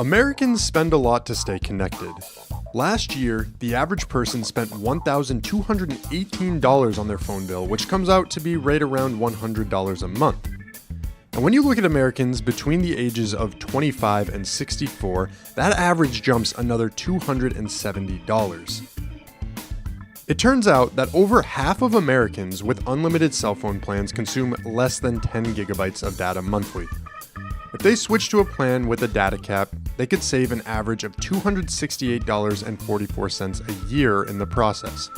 Americans spend a lot to stay connected. Last year, the average person spent $1,218 on their phone bill, which comes out to be right around $100 a month. And when you look at Americans between the ages of 25 and 64, that average jumps another $270. It turns out that over half of Americans with unlimited cell phone plans consume less than 10 gigabytes of data monthly. If they switch to a plan with a data cap, they could save an average of $268.44 a year in the process.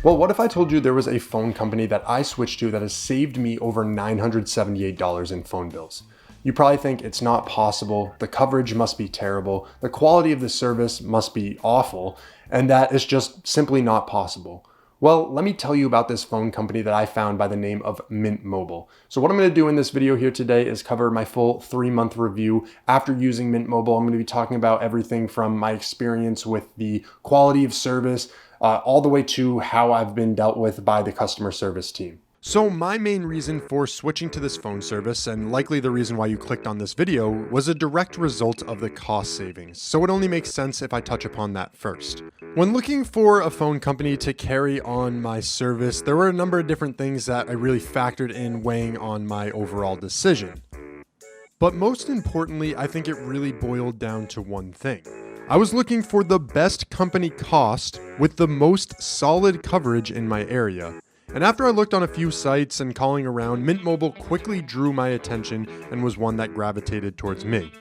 Well, what if I told you there was a phone company that I switched to that has saved me over $978 in phone bills? You probably think it's not possible, the coverage must be terrible, the quality of the service must be awful, and that is just simply not possible. Well, let me tell you about this phone company that I found by the name of Mint Mobile. So what I'm going to do in this video here today is cover my full 3-month review after using Mint Mobile. I'm going to be talking about everything from my experience with the quality of service, all the way to how I've been dealt with by the customer service team. So my main reason for switching to this phone service, and likely the reason why you clicked on this video, was a direct result of the cost savings. So it only makes sense if I touch upon that first. When looking for a phone company to carry on my service, there were a number of different things that I really factored in weighing on my overall decision. But most importantly, I think it really boiled down to one thing. I was looking for the best company cost with the most solid coverage in my area. And after I looked on a few sites and calling around, Mint Mobile quickly drew my attention and was one that gravitated towards me.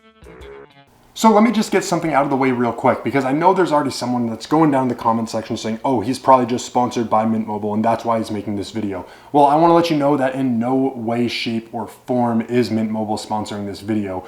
So let me just get something out of the way real quick, because I know there's already someone that's going down in the comment section saying, oh, he's probably just sponsored by Mint Mobile and that's why he's making this video. Well, I want to let you know that in no way, shape, or form is Mint Mobile sponsoring this video.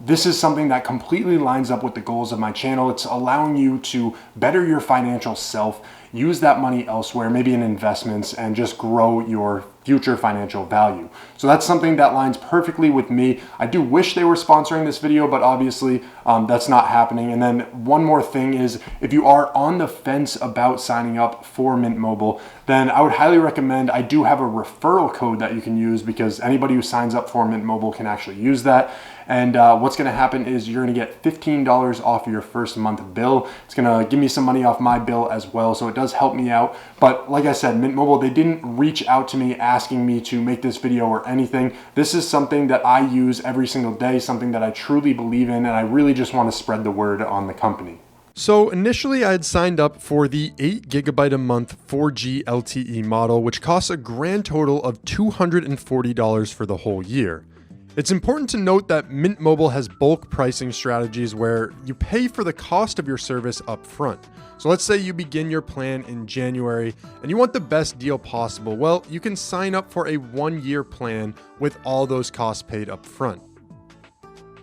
This is something that completely lines up with the goals of my channel. It's allowing you to better your financial self, use that money elsewhere, maybe in investments, and just grow your future financial value. So that's something that lines perfectly with me. I do wish they were sponsoring this video, but obviously that's not happening. And then one more thing is, if you are on the fence about signing up for Mint Mobile, then I would highly recommend, I do have a referral code that you can use, because anybody who signs up for Mint Mobile can actually use that. And what's going to happen is you're going to get $15 off your first month bill. It's going to give me some money off my bill as well, so it does help me out. But like I said, Mint Mobile, they didn't reach out to me asking me to make this video or anything. This is something that I use every single day, something that I truly believe in, and I really just want to spread the word on the company. So initially I had signed up for the 8 gigabyte a month 4G LTE model, which costs a grand total of $240 for the whole year. It's important to note that Mint Mobile has bulk pricing strategies where you pay for the cost of your service up front. So let's say you begin your plan in January and you want the best deal possible. Well, you can sign up for a 1-year plan with all those costs paid up front.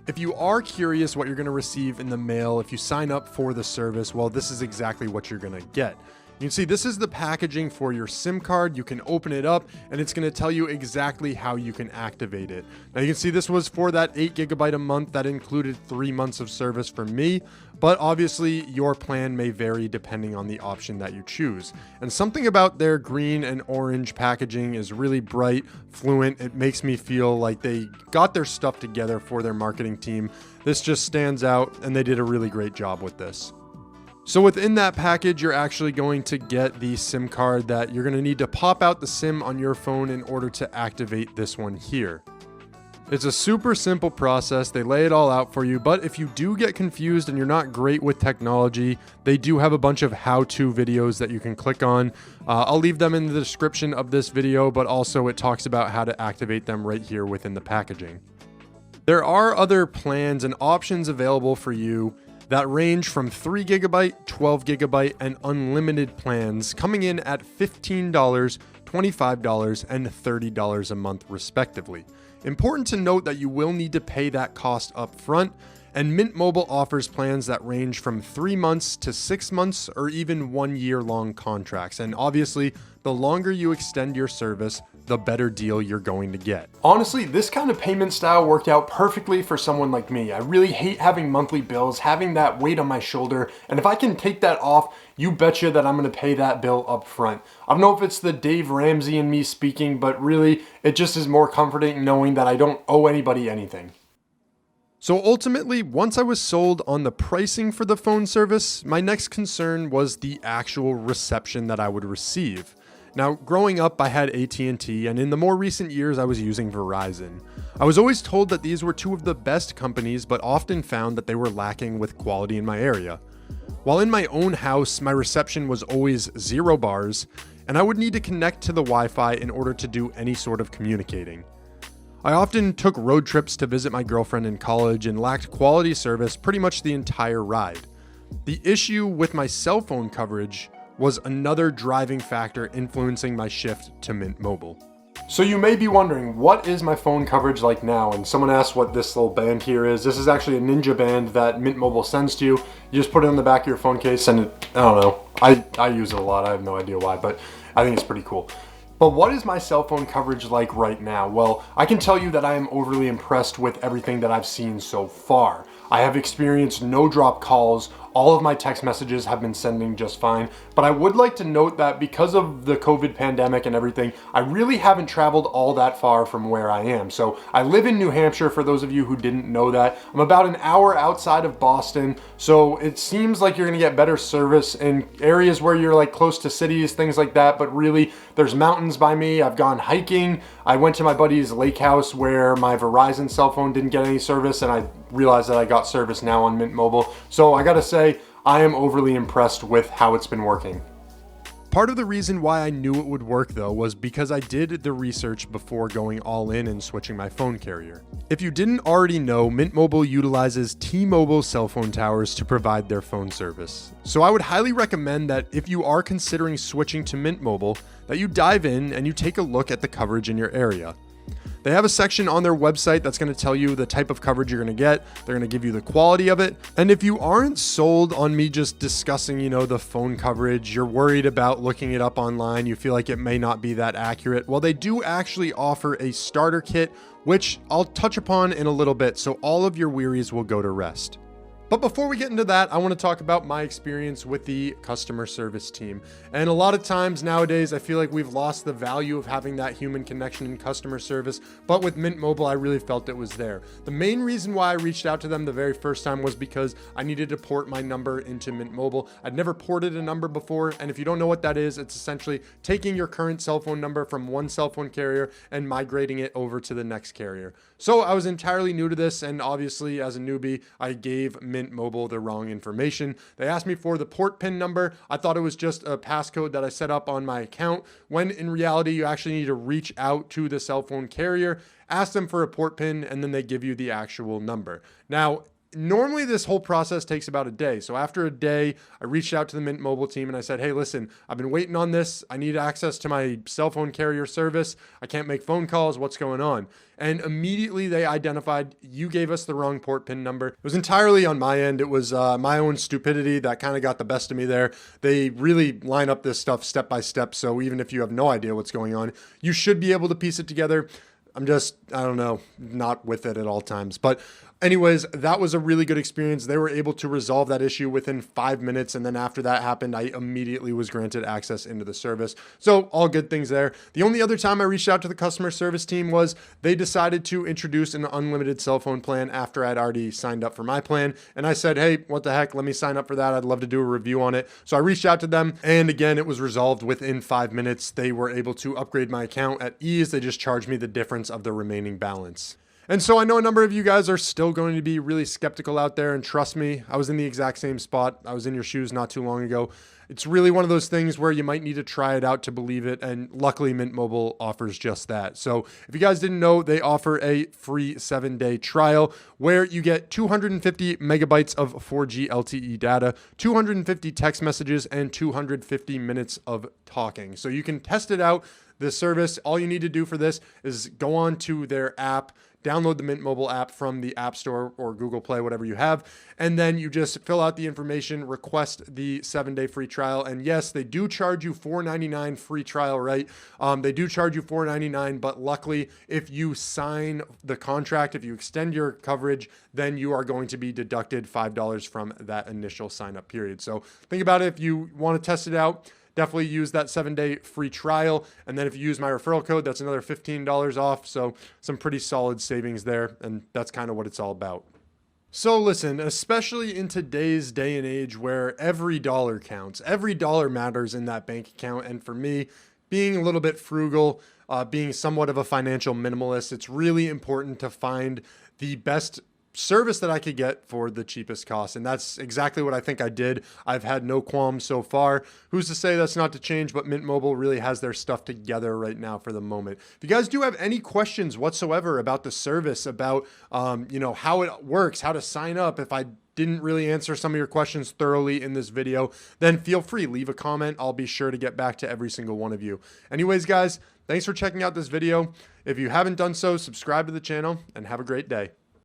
If you are curious what you're going to receive in the mail if you sign up for the service, well, this is exactly what you're going to get. You can see this is the packaging for your SIM card. You can open it up and it's going to tell you exactly how you can activate it. Now you can see this was for that 8 gigabyte a month that included 3 months of service for me, but obviously your plan may vary depending on the option that you choose. And something about their green and orange packaging is really bright, fluent. It makes me feel like they got their stuff together for their marketing team. This just stands out and they did a really great job with this. So within that package, you're actually going to get the SIM card that you're going to need to pop out the SIM on your phone in order to activate this one here. It's a super simple process. They lay it all out for you, but if you do get confused and you're not great with technology, they do have a bunch of how-to videos that you can click on. I'll leave them in the description of this video, but also it talks about how to activate them right here within the packaging. There are other plans and options available for you that range from 3 gigabyte, 12 gigabyte, and unlimited plans, coming in at $15, $25, and $30 a month respectively. Important to note that you will need to pay that cost up front, and Mint Mobile offers plans that range from 3 months to 6 months or even 1 year long contracts. And obviously, the longer you extend your service, the better deal you're going to get. Honestly, this kind of payment style worked out perfectly for someone like me. I really hate having monthly bills, having that weight on my shoulder, and if I can take that off, you betcha that I'm gonna pay that bill up front. I don't know if it's the Dave Ramsey in me speaking, but really, it just is more comforting knowing that I don't owe anybody anything. So ultimately, once I was sold on the pricing for the phone service, my next concern was the actual reception that I would receive. Now, growing up, I had AT&T, and in the more recent years, I was using Verizon. I was always told that these were two of the best companies, but often found that they were lacking with quality in my area. While in my own house, my reception was always 0 bars, and I would need to connect to the Wi-Fi in order to do any sort of communicating. I often took road trips to visit my girlfriend in college and lacked quality service pretty much the entire ride. The issue with my cell phone coverage was another driving factor influencing my shift to Mint Mobile. So you may be wondering, what is my phone coverage like now? And someone asked what this little band here is. This is actually a Ninja band that Mint Mobile sends to you. You just put it on the back of your phone case and I don't know. I use it a lot. I have no idea why, but I think it's pretty cool. But what is my cell phone coverage like right now? Well, I can tell you that I am overly impressed with everything that I've seen so far. I have experienced no drop calls. All of my text messages have been sending just fine. But I would like to note that because of the COVID pandemic and everything, I really haven't traveled all that far from where I am. So I live in New Hampshire, for those of you who didn't know that. I'm about an hour outside of Boston. So it seems like you're gonna get better service in areas where you're like close to cities, things like that. But really, there's mountains by me. I've gone hiking. I went to my buddy's lake house where my Verizon cell phone didn't get any service, and I realized that I got service now on Mint Mobile. So I gotta say, I am overly impressed with how it's been working. Part of the reason why I knew it would work though was because I did the research before going all in and switching my phone carrier. If you didn't already know, Mint Mobile utilizes T-Mobile cell phone towers to provide their phone service. So I would highly recommend that if you are considering switching to Mint Mobile, that you dive in and you take a look at the coverage in your area. They have a section on their website that's going to tell you the type of coverage you're going to get. They're going to give you the quality of it. And if you aren't sold on me just discussing, the phone coverage, you're worried about looking it up online, you feel like it may not be that accurate, well, they do actually offer a starter kit, which I'll touch upon in a little bit, so all of your worries will go to rest. But before we get into that, I want to talk about my experience with the customer service team. And a lot of times nowadays, I feel like we've lost the value of having that human connection in customer service. But with Mint Mobile, I really felt it was there. The main reason why I reached out to them the very first time was because I needed to port my number into Mint Mobile. I'd never ported a number before. And if you don't know what that is, it's essentially taking your current cell phone number from one cell phone carrier and migrating it over to the next carrier. So I was entirely new to this, and obviously as a newbie, I gave Mint Mobile the wrong information. They asked me for the port PIN number. I thought it was just a passcode that I set up on my account, when in reality, you actually need to reach out to the cell phone carrier, ask them for a port PIN, and then they give you the actual number. Now, normally this whole process takes about a day. So after a day, I reached out to the Mint Mobile team and I said, hey, listen, I've been waiting on this. I need access to my cell phone carrier service. I can't make phone calls. What's going on? And immediately they identified, you gave us the wrong port PIN number. It was entirely on my end. It was my own stupidity that kind of got the best of me there. They really line up this stuff step by step. So even if you have no idea what's going on, you should be able to piece it together. I'm just, I don't know, not with it at all times. But anyways, that was a really good experience. They were able to resolve that issue within 5 minutes. And then after that happened, I immediately was granted access into the service. So all good things there. The only other time I reached out to the customer service team was they decided to introduce an unlimited cell phone plan after I'd already signed up for my plan. And I said, hey, what the heck? Let me sign up for that. I'd love to do a review on it. So I reached out to them. And again, it was resolved within 5 minutes. They were able to upgrade my account at ease. They just charged me the difference of the remaining balance. And so I know a number of you guys are still going to be really skeptical out there, and trust me, I was in the exact same spot. I was in your shoes not too long ago. It's really one of those things where you might need to try it out to believe it, and luckily Mint Mobile offers just that. So if you guys didn't know, they offer a free 7-day trial where you get 250 megabytes of 4G LTE data, 250 text messages, and 250 minutes of talking. So you can test it out. The service, all you need to do for this is go on to their app, download the Mint Mobile app from the App Store or Google Play, whatever you have, and then you just fill out the information, request the 7-day free trial. And yes, they do charge you $4.99 free trial, right? They do charge you $4.99, but luckily, if you sign the contract, if you extend your coverage, then you are going to be deducted $5 from that initial sign-up period. So think about it. If you want to test it out, definitely use that 7-day free trial. And then if you use my referral code, that's another $15 off. So some pretty solid savings there. And that's kind of what it's all about. So listen, especially in today's day and age where every dollar counts, every dollar matters in that bank account. And for me, being a little bit frugal, being somewhat of a financial minimalist, it's really important to find the best service that I could get for the cheapest cost. And that's exactly what I think I did. I've had no qualms so far. Who's to say that's not to change, but Mint Mobile really has their stuff together right now for the moment. If you guys do have any questions whatsoever about the service, about how it works, how to sign up, if I didn't really answer some of your questions thoroughly in this video, then feel free, leave a comment. I'll be sure to get back to every single one of you. Anyways, guys, thanks for checking out this video. If you haven't done so, subscribe to the channel and have a great day.